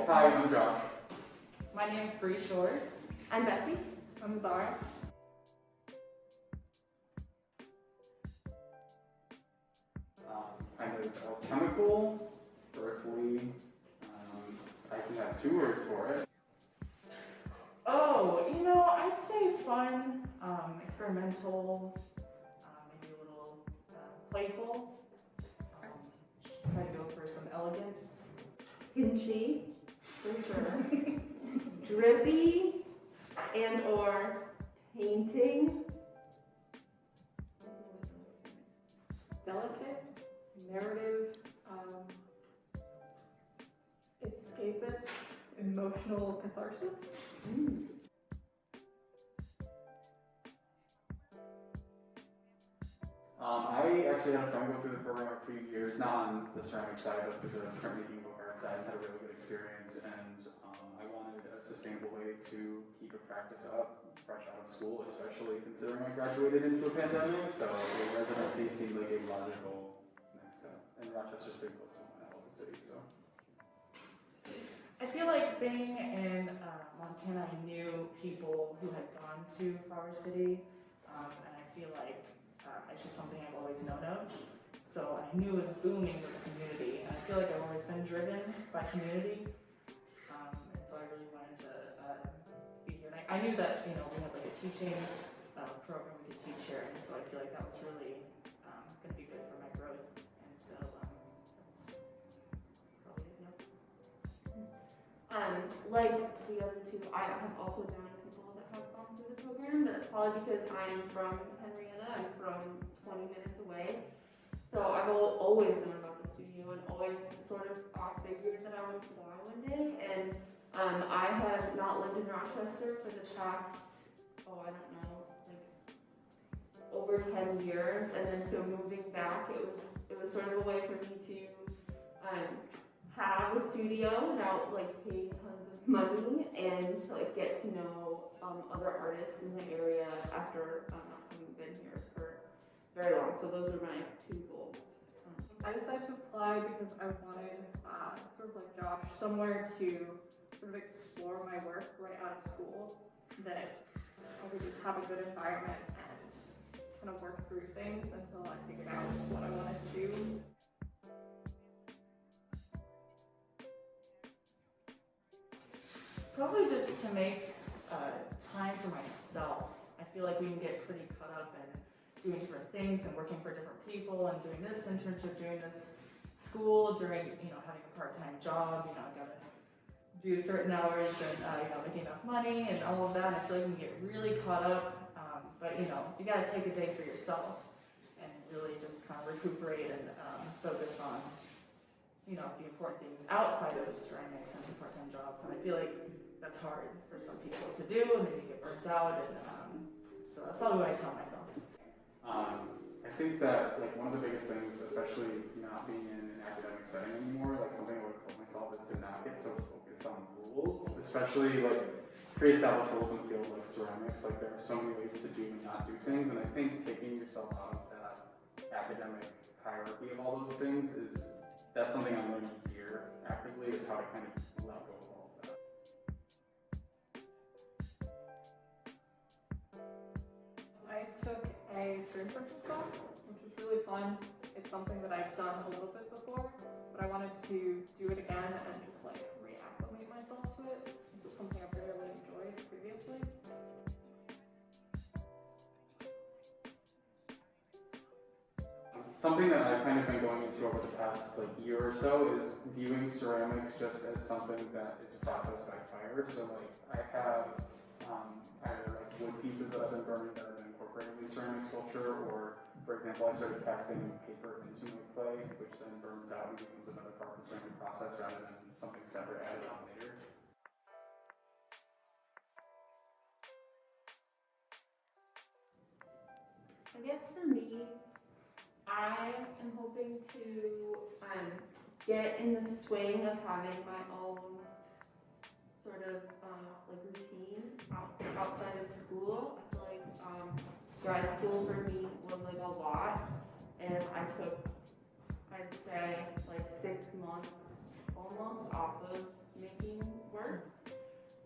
Hi, I'm Josh. My name's Bree Shores. I'm Betsy. I'm Zara. Kind of alchemical, earthly. I can have two words for it. Oh, I'd say fun, experimental, maybe a little playful. Try to go for some elegance. Pinchy, for sure. Drippy and or painting. Delicate, narrative, escapist, emotional catharsis. I actually had a friend go through the program a few years, not on the ceramic side, but through the printmaking book art side, and had a really good experience. And I wanted a sustainable way to keep a practice up, fresh out of school, especially considering I graduated into a pandemic. So the residency seemed like a logical next step. And Rochester's pretty close to my home city, so. I feel like being in Montana, I knew people who had gone to Flower City, and I feel like it's just something I've always known of. So I knew it was booming with the community, and I feel like I've always been driven by community, and so I really wanted to be here. And I knew that we had like a teaching program we could teach here, and so I feel like that was really going to be good for my growth. And so that's probably it. Yeah. Like the other two, I have also known people that have gone through the program, but it's probably because I'm from Henrietta. I'm from 20 minutes away. So I've always known about the studio and always sort of figured that I would fly one day. And I have not lived in Rochester for the past, I don't know, like over 10 years. And then so moving back, it was sort of a way for me to have a studio without like paying tons of money and to like get to know other artists in the area after having been here for very long. So those are my two goals. I decided to apply because I wanted, sort of like Josh, somewhere to sort of explore my work right out of school, that I could just have a good environment and kind of work through things until I figured out what I wanted to do. Probably just to make time for myself. I feel like we can get pretty caught up in doing different things and working for different people and doing this internship, doing this school, during having a part-time job. I gotta do certain hours and make enough money and all of that. I feel like we can get really caught up, but you gotta take a day for yourself and really just kind of recuperate and focus on the important things outside of ceramics and part-time jobs. And I feel like that's hard for some people to do, and then you get burnt out, and so that's probably what I tell myself. I think that like one of the biggest things, especially not being in an academic setting anymore, like something I would have told myself is to not get so focused on rules, especially like pre-established rules in the field like ceramics. Like there are so many ways to do and not do things, and I think taking yourself out of that academic hierarchy of all those things that's something I'm learning here actively, is how to kind of let go of all of that. I took a string person class, which was really fun. It's something that I've done a little bit before, but I wanted to do it again and just like reacclimate myself to it, since it's something I've really enjoyed previously. Something that I've kind of been going into over the past year or so is viewing ceramics just as something that is processed by fire. So I have either wood pieces that I've been burning that have been incorporated in ceramic sculpture, or for example, I started casting paper into my clay, which then burns out and becomes another part of the ceramic process rather than something separate added on later. I guess for me, I am hoping to get in the swing of having my own sort of routine outside of school. I feel like grad school for me was like a lot, and I took, I'd say, like 6 months almost off of making work.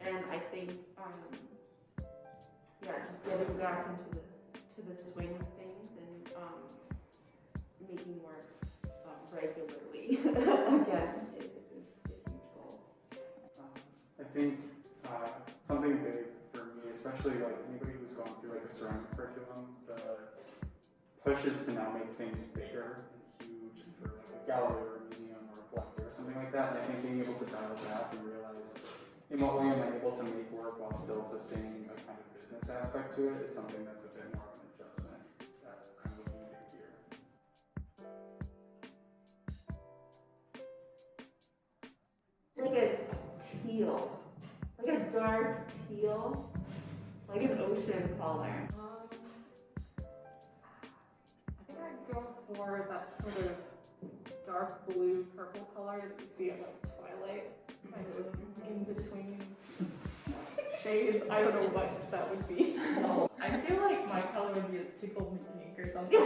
And I think, yeah, just getting back into the swing of things and making work regularly again is a huge goal. I think something big for me, especially like anybody who's gone through like a ceramic curriculum, the push is to now make things bigger and huge and for like a gallery or a museum or a collector or something like that. And I think being able to dial back and realize in what way am I able to make work while still sustaining a kind of business aspect to it is something that's a bit more of an adjustment that kind of needed here. Like a teal, like a dark teal, like an ocean color. I think I'd go for that sort of dark blue purple color that you see at like Twilight. It's kind of in between shades. I don't know what that would be. I feel like my color would be a tickle me pink or something.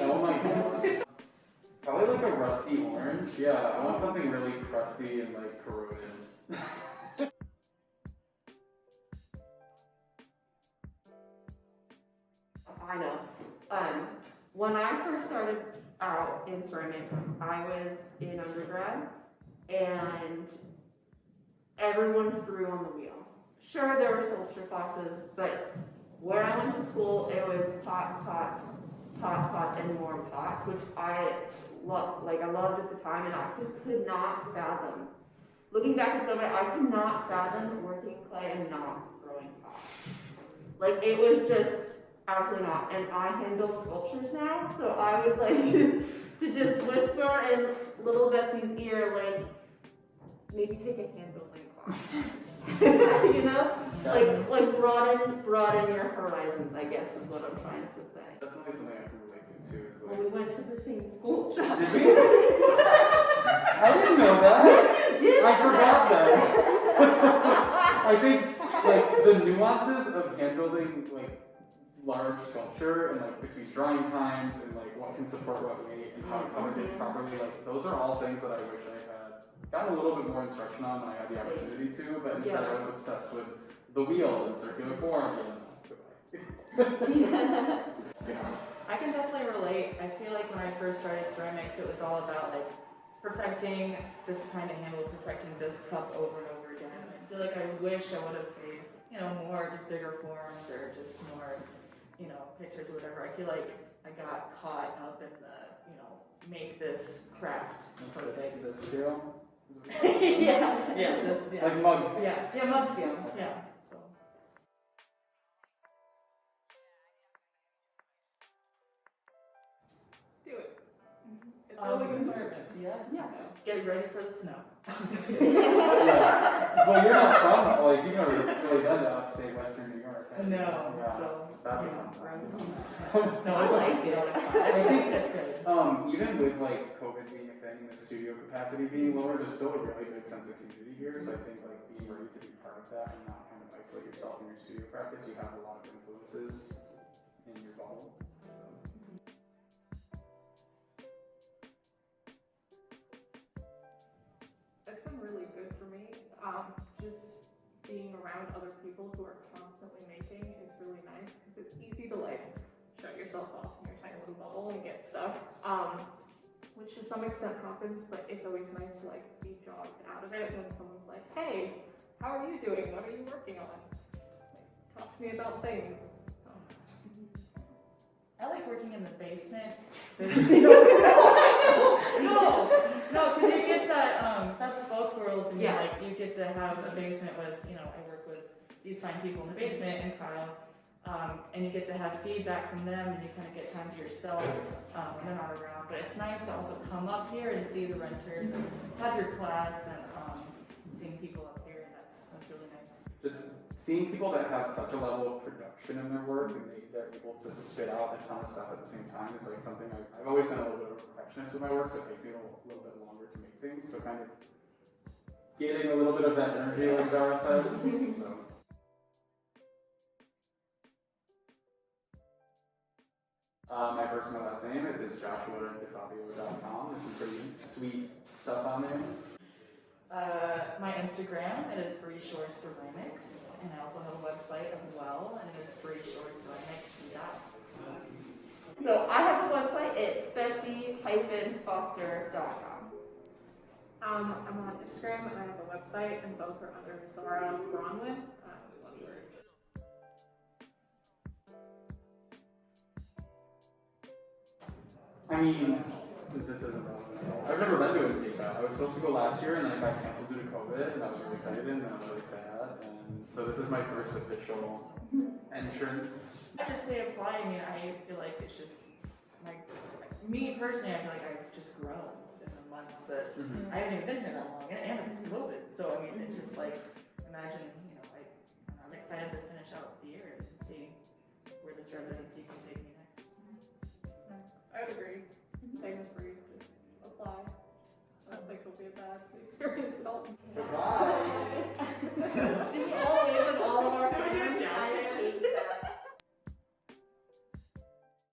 Oh my god. Probably like a rusty orange. Yeah, I want something really crusty and like corroded. I know. When I first started out in ceramics, I was in undergrad, and everyone threw on the wheel. Sure, there were sculpture classes, but where I went to school, it was pots, and more pots, which I loved. Like I loved at the time, and I just could not fathom. Looking back at some of it, I could not fathom working clay and not throwing pots. Like it was just absolutely not. And I handled sculptures now, so I would like to just whisper in little Betsy's ear, like maybe take a hand building class. You know, like broaden your horizons. I guess is what I'm trying to say. That's only something I can relate to too. Is Well, like, we went to the same school. did we? I didn't know that. Yes, you did. I forgot that. I think like the nuances of hand building like large sculpture and like between drying times and like what can support what weight and how to cover things properly, like those are all things that I wish I had gotten a little bit more instruction on when I had the opportunity to, but instead I was obsessed with the wheel and circular form and Yeah. I can definitely relate. I feel like when I first started ceramics, it was all about like perfecting this kind of handle, perfecting this cup over and over again. I feel like I wish I would have made, more just bigger forms or just more, pictures or whatever. I feel like I got caught up in the, make this craft perfect. the scale. yeah. Like mugs. Yeah, mug scale. Yeah. So. Do it. It's really environment. Yeah. Get ready for the snow. Yeah. Well, you're not from like you've never really been to upstate Western New York. Have you? No, Yeah. so That's we're on some. I like it. I think that's good. Even with like COVID being a thing, the studio capacity being lower, there's still a really big sense of community here. So I think like being ready to be part of that and not kind of isolate yourself in your studio practice, you have a lot of influences in your bubble. It's been really good for me. Just being around other people who are constantly making is really nice because it's easy to like shut yourself off in your tiny little bubble and get stuck, which to some extent happens, but it's always nice to like be jogged out of it when someone's like, hey, how are you doing? What are you working on? Like, talk to me about things. I like working in the basement. No, because you get that, that's both worlds, and you get to have a basement with, I work with these fine people in the basement, and Kyle, and you get to have feedback from them, and you kind of get time to yourself when they're not around. But it's nice to also come up here and see the renters and have your class and seeing people up here, and that's really nice. Just seeing people that have such a level of production in their work and they're able to spit out a ton of stuff at the same time is like something I've always been a little bit of a perfectionist with my work, so it takes me a little bit longer to make things. So kind of getting a little bit of that energy, like Zara said. So. My first and my last name is joshua@defabio.com. There's some pretty sweet stuff on there. My Instagram, it is Bree Shore Ceramics, and I also have a website as well, and it is breeshoreceramics.com. So I have a website, it's betsy-foster.com. I'm on Instagram and I have a website, and both are under Zara Bronwyn. One word. I mean, this isn't relevant at all. I've never been to NCECA. I was supposed to go last year, and then it got canceled due to COVID, and I was really excited, and I'm really sad. And so this is my first official entrance. I just say apply. I mean, I feel like it's just me personally. I feel like I've just grown in the months that I haven't even been here that long, and it's COVID. So I mean, it's just like imagine, I'm excited to finish out the year and see where this residency can take me next. I would agree. Same as Bree, just apply. I don't think it'll be a bad experience at all. Goodbye. Did we all